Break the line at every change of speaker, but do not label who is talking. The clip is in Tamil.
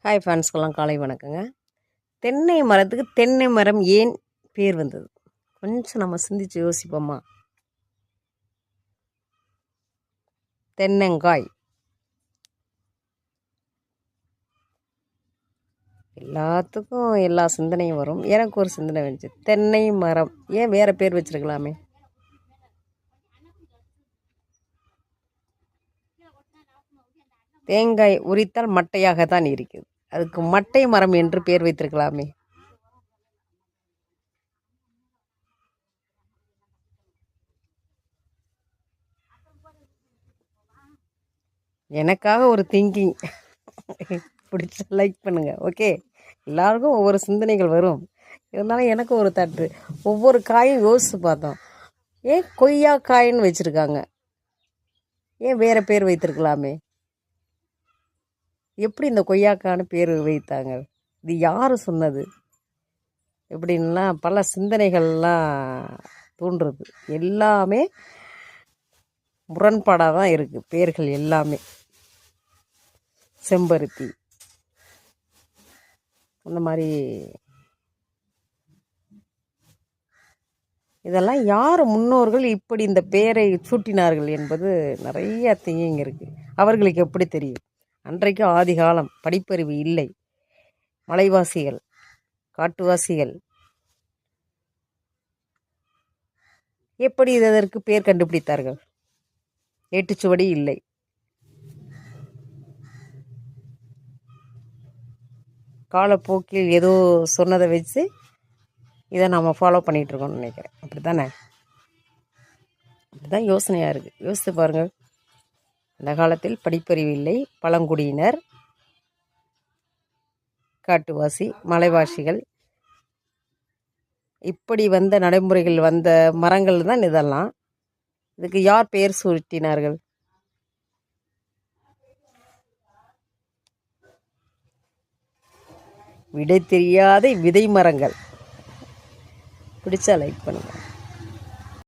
ஹாய் ஃப்ரெண்ட்ஸ்க்கெல்லாம் காலை வணக்கங்க. தென்னை மரத்துக்கு தென்னை மரம் ஏன் பேர் வந்தது? கொஞ்சம் நம்ம சிந்திச்சு யோசிப்போமா? தென்னங்காய் எல்லாத்துக்கும் எல்லா சிந்தனையும் வரும். எனக்கு ஒரு சிந்தனை வந்துச்சு, தென்னை மரம் ஏன் வேறு பேர் வச்சுருக்கலாமே? தேங்காய் உரித்தால் மட்டையாக தான் இருக்குது, அதுக்கு மட்டை மரம் என்று பேர் வைத்திருக்கலாமே. எனக்காக ஒரு திங்கிங் பிடிச்ச லைக் பண்ணுங்கள். ஓகே, எல்லாருக்கும் ஒவ்வொரு சிந்தனைகள் வரும். இருந்தாலும் எனக்கு ஒரு தட்டு. ஒவ்வொரு காயும் யோசித்து பார்த்தோம். ஏன் கொய்யா காயின்னு வச்சுருக்காங்க? ஏன் வேறு பேர் வைத்திருக்கலாமே? எப்படி இந்த கொய்யாக்கான்னு பேர் வைத்தாங்க? இது யார் சொன்னது? எப்படின்லாம் பல சிந்தனைகள்லாம் தோன்றுறது. எல்லாமே முரண்பாடாக தான் இருக்குது பேர்கள் எல்லாமே. செம்பருத்தி அந்த மாதிரி இதெல்லாம் யார் முன்னோர்கள் இப்படி இந்த பெயரை சூட்டினார்கள் என்பது நிறைய திங்கிங் இருக்குது. அவர்களுக்கு எப்படி தெரியும்? அன்றைக்கு ஆதி காலம், படிப்பறிவு இல்லை, மலைவாசிகள் காட்டுவாசிகள், எப்படி இதற்கு பேர் கண்டுபிடித்தார்கள்? ஏட்டுச்சுவடி இல்லை. காலப்போக்கில் ஏதோ சொன்னதை வச்சு இதை நம்ம ஃபாலோ பண்ணிகிட்ருக்கோம்னு நினைக்கிறேன். அப்படி தானே? அப்படி தான் யோசனையாக இருக்குது. யோசித்து பாருங்கள். அந்த காலத்தில் படிப்பறிவு இல்லை, பழங்குடியினர், காட்டுவாசி, மலைவாசிகள், இப்படி வந்த நடைமுறைகள் வந்த மரங்கள் தான் இதெல்லாம். இதுக்கு யார் பெயர் சூட்டினார்கள்? விடை தெரியாத விதை மரங்கள். பிடிச்சா லைக் பண்ணுங்கள்.